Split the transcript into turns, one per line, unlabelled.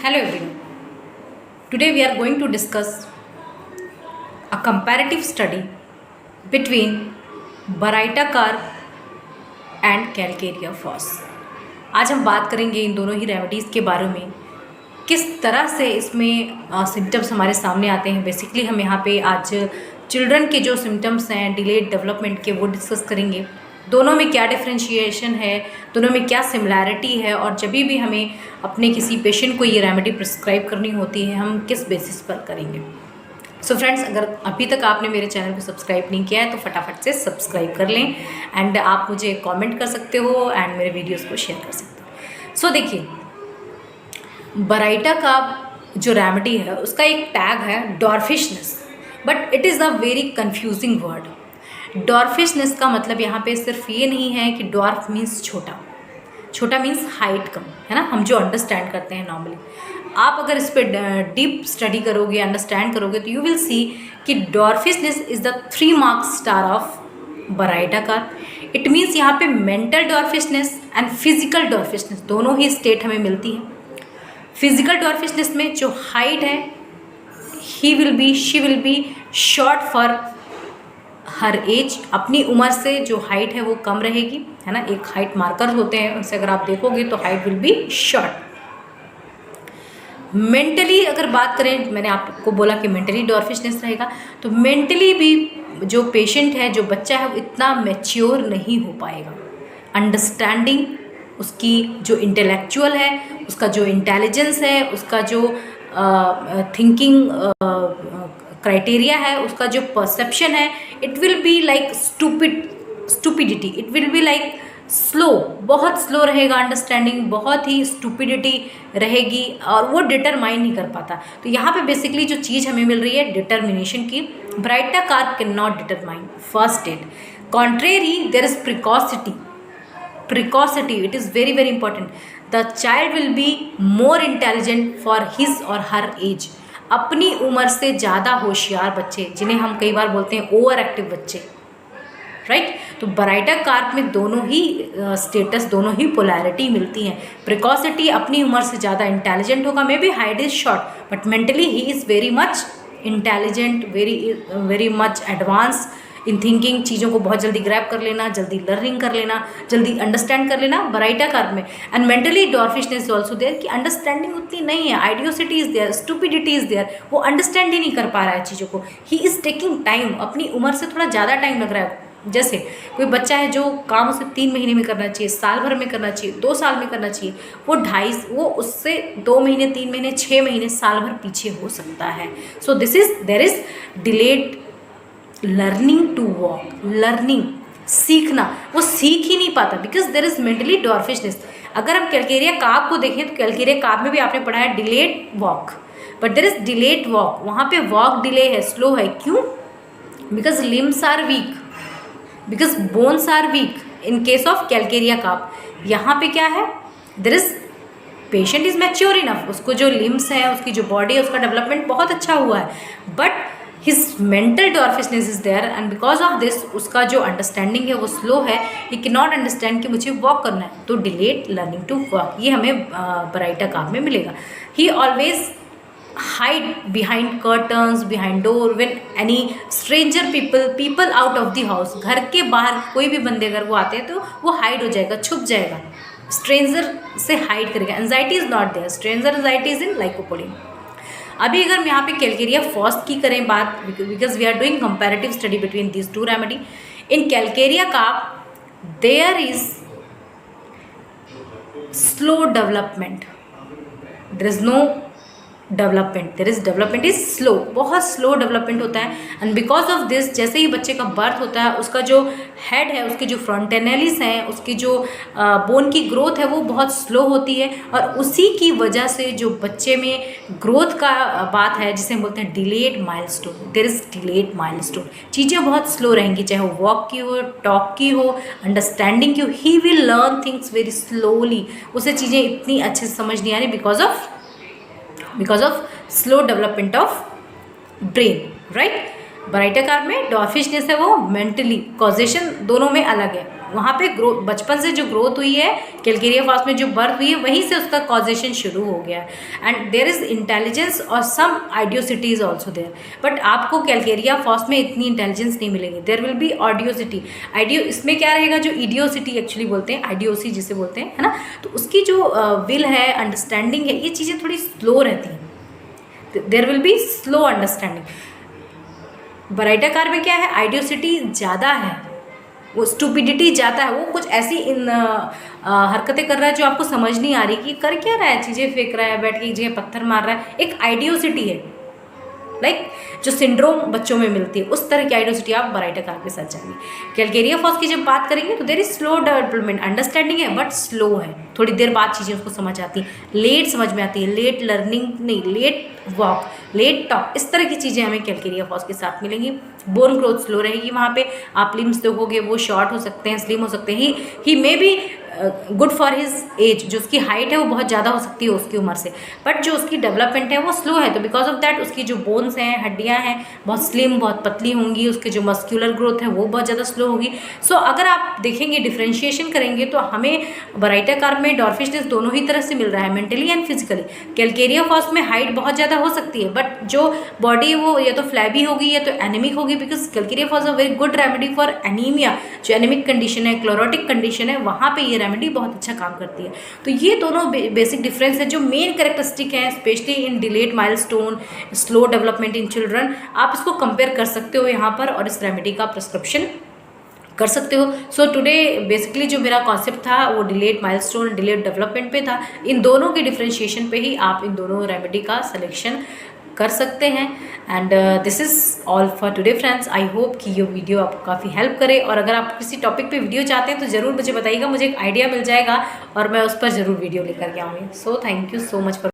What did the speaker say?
Hello everyone. Today we are going to discuss a comparative study between Baraita-Carb and Calcarea Phos. आज हम बात करेंगे इन दोनों ही remedies के बारे में, किस तरह से इसमें सिम्टम्स हमारे सामने आते हैं। बेसिकली हम यहाँ पे आज चिल्ड्रन के जो सिम्टम्स हैं डिलेड डेवलपमेंट के वो डिस्कस करेंगे। दोनों में क्या डिफरेंशिएशन है, दोनों में क्या सिमिलैरिटी है, और जब भी हमें अपने किसी पेशेंट को ये रेमेडी प्रिस्क्राइब करनी होती है हम किस बेसिस पर करेंगे। सो फ्रेंड्स, अगर अभी तक आपने मेरे चैनल को सब्सक्राइब नहीं किया है तो फटाफट से सब्सक्राइब कर लें एंड आप मुझे कमेंट कर सकते हो एंड मेरे वीडियोस को शेयर कर सकते हो। सो देखिए, बराइटा का जो रेमेडी है उसका एक टैग है dwarfishness, but it is a very confusing word. Dwarfishness का मतलब यहाँ पे सिर्फ ये नहीं है कि डॉर्फ मीन्स छोटा, छोटा मीन्स हाइट कम, है ना, हम जो अंडरस्टैंड करते हैं नॉर्मली। आप अगर इस पर डीप स्टडी करोगे, अंडरस्टैंड करोगे तो यू विल सी कि dwarfishness is the 3 mark star of baryta carb. It means यहाँ पे mental dwarfishness and physical dwarfishness दोनों ही स्टेट हमें मिलती है। फिजिकल डॉर्फिशनेस में जो हाइट है she will be short for her age, अपनी उम्र से जो हाइट है वो कम रहेगी, है ना। एक हाइट मार्कर होते हैं, उनसे अगर आप देखोगे तो height will be short. Mentally अगर बात करें, मैंने आपको बोला कि मेंटली डॉर्फिशनेस रहेगा, तो मेंटली भी जो पेशेंट है, जो बच्चा है, वो इतना मैच्योर नहीं हो पाएगा। अंडरस्टैंडिंग उसकी जो इंटेलेक्चुअल है, उसका जो इंटेलिजेंस है, उसका जो थिंकिंग क्राइटेरिया है, उसका जो परसेप्शन है, it will be like stupidity, it will be like slow, बहुत स्लो रहेगा। अंडरस्टैंडिंग बहुत ही स्टूपिडिटी रहेगी और वो डिटरमाइन नहीं कर पाता। तो यहाँ पे बेसिकली जो चीज़ हमें मिल रही है डिटर्मिनेशन की। Baryta carb can not determine first state. Contrary there is precocity, it is very very important. The child will be more intelligent for his or her age. अपनी उम्र से ज़्यादा होशियार बच्चे, जिन्हें हम कई बार बोलते हैं ओवर एक्टिव बच्चे, राइट। तो बराइटा कार्ब में दोनों ही स्टेटस, दोनों ही पोलैरिटी मिलती हैं। प्रिकॉसिटी, अपनी उम्र से ज़्यादा इंटेलिजेंट होगा, may be height is short but mentally he is very much intelligent, very much advance in thinking, चीज़ों को बहुत जल्दी ग्रैब कर लेना, जल्दी लर्निंग कर लेना, जल्दी अंडरस्टैंड कर लेना, बराइटा कार्ब में। And mentally dwarfishness also there कि अंडरस्टैंडिंग उतनी नहीं है, idiocy is there, stupidity is there, वो अंडरस्टैंड ही नहीं कर पा रहा है चीज़ों को। ही इज़ टेकिंग टाइम, अपनी उम्र से थोड़ा ज़्यादा टाइम लग रहा है। जैसे कोई बच्चा है जो काम उसे 3 महीने में करना चाहिए, साल भर में करना चाहिए, 2 साल में करना चाहिए, वो उससे 2 महीने, 3 महीने, 6 महीने, साल भर पीछे हो सकता है। So there is delayed learning to walk, learning सीखना, वो सीख ही नहीं पाता because there is mentally dwarfishness. अगर हम कैल्केरिया कार्ब को देखें तो कैल्केरिया कार्ब में भी आपने पढ़ा है delayed walk, but there is delayed walk, वहाँ पे वॉक डिले है, स्लो है। क्यों? Because limbs are weak, because bones are weak in case of calcarea carb. यहाँ पे क्या है, there is patient is mature enough, उसको जो लिम्स है, उसकी जो बॉडी है, उसका डेवलपमेंट बहुत अच्छा हुआ है, but his mental dwarfishness is there and because of this उसका जो अंडरस्टैंडिंग है वो स्लो है। he cannot understand कि मुझे वॉक करना है, तो डिलेड लर्निंग टू वॉक, ये हमें बराइटा कार्ब में मिलेगा। he always hide behind curtains, behind door when any stranger people out of the house, घर के बाहर कोई भी बंदे अगर वो आते हैं तो वो हाइड हो जाएगा, छुप जाएगा, स्ट्रेंजर से हाइड करेगा। Anxiety is not there, stranger anxiety is in lycopodium. अभी अगर हम यहाँ पे कैल्केरिया फॉस की करें बात, because we are doing comparative study between this 2 remedy. In calcarea carb there is slow development, there is no development, there is development is slow, बहुत slow development होता है। एंड बिकॉज ऑफ दिस, जैसे ही बच्चे का birth होता है उसका जो हेड है, उसकी जो फ्रंटेनलिस हैं, उसकी जो बोन की ग्रोथ है वो बहुत स्लो होती है, और उसी की वजह से जो बच्चे में ग्रोथ का बात है जिसे हम बोलते हैं delayed milestone, there is delayed milestone. चीज़ें बहुत स्लो रहेंगी, चाहे वो वॉक की हो, टॉक की हो, अंडरस्टैंडिंग की हो। He will learn things very slowly, उसे चीज़ें इतनी अच्छे से समझ नहीं आ रही because of slow development of brain, right. Baryta carb में डॉर्फिशनेस है वो मेंटली, कॉजेशन दोनों में अलग है। वहाँ पे ग्रोथ, बचपन से जो ग्रोथ हुई है कैलकेरिया फॉस में, जो बर्थ हुई है, वहीं से उसका कॉजेशन शुरू हो गया है। एंड देयर इज इंटेलिजेंस और सम आइडियोसिटी इज ऑल्सो देयर, बट आपको कैलकेरिया फॉस में इतनी इंटेलिजेंस नहीं मिलेगी। देयर विल बी ऑडियोसिटी, आइडियो, इसमें क्या रहेगा, जो इडियोसिटी एक्चुअली बोलते हैं, आइडियोसी जिसे बोलते हैं, है ना, तो उसकी जो विल है, अंडरस्टैंडिंग है, ये चीज़ें थोड़ी स्लो रहती हैं। There will be slow understanding. Baryta carb में क्या है, आइडियोसिटी ज़्यादा है, वो स्टूपिडिटी ज़्यादा है, वो कुछ ऐसी इन हरकतें कर रहा है जो आपको समझ नहीं आ रही कि कर क्या रहा है, चीज़ें फेंक रहा है, बैठ के एक जगह पत्थर मार रहा है, एक आइडियोसिटी है, लाइक जो सिंड्रोम बच्चों में मिलती है, उस तरह की आइडियोसिटी आप बराइटाकार के साथ जाएंगे। कैलकेरिया फॉस की जब बात करेंगे तो there is slow development, understanding है बट स्लो है, थोड़ी देर बाद चीज़ें उसको समझ आती हैं, लेट समझ में आती है, लेट लर्निंग नहीं, लेट वॉक, लेट टॉक, इस तरह की चीज़ें हमें कैलकेरिया फॉस के साथ मिलेंगी। बोन ग्रोथ स्लो रहेगी वहाँ पे, आप लिम्स देखोगे वो शॉर्ट हो सकते हैं, स्लिम हो सकते हैं, he may be good for his age, जो उसकी हाइट है वो बहुत ज़्यादा हो सकती है उसकी उम्र से, बट जो उसकी डेवलपमेंट है वो स्लो है, तो बिकॉज ऑफ दैट उसकी जो बोन्स हैं, हड्डियाँ हैं, बहुत स्लिम, बहुत पतली होंगी, उसके जो मस्क्यूलर ग्रोथ है वो बहुत ज़्यादा स्लो होगी। सो अगर आप देखेंगे, डिफ्रेंशिएशन करेंगे तो हमें बराइटाकार में डॉर्फिशनेस दोनों ही तरह से मिल रहा है, mentally and physically. Calcarea phos में हाइट बहुत ज़्यादा हो सकती है, बट जो बॉडी है वो या तो फ्लैबी होगी या तो एनीमिक होगी, because calcarea phos a very good remedy for anaemia, जो एनीमिक कंडीशन है, क्लोरोटिक कंडीशन है, वहाँ पे ये रेमेडी बहुत अच्छा काम करती है। तो ये दोनों बेसिक डिफरेंस है जो मेन कैरेक्टरिस्टिक है, specially in delayed milestone, slow development in children. आप इसको कंपेयर कर सकते हो यहाँ पर और इस रेमेडी का प्रिस्क्रिप्शन कर सकते हो। सो टुडे बेसिकली जो मेरा कॉन्सेप्ट था वो डिलेड माइलस्टोन, डिलेड डेवलपमेंट पे था। इन दोनों के डिफ्रेंशिएशन पे ही आप इन दोनों रेमेडी का सिलेक्शन कर सकते हैं। And this is all for today friends. I hope कि ये वीडियो आपको काफ़ी हेल्प करे, और अगर आप किसी टॉपिक पे वीडियो चाहते हैं तो ज़रूर मुझे बताइएगा, मुझे एक आइडिया मिल जाएगा और मैं उस पर ज़रूर वीडियो लेकर के आऊँगी। So thank you so much for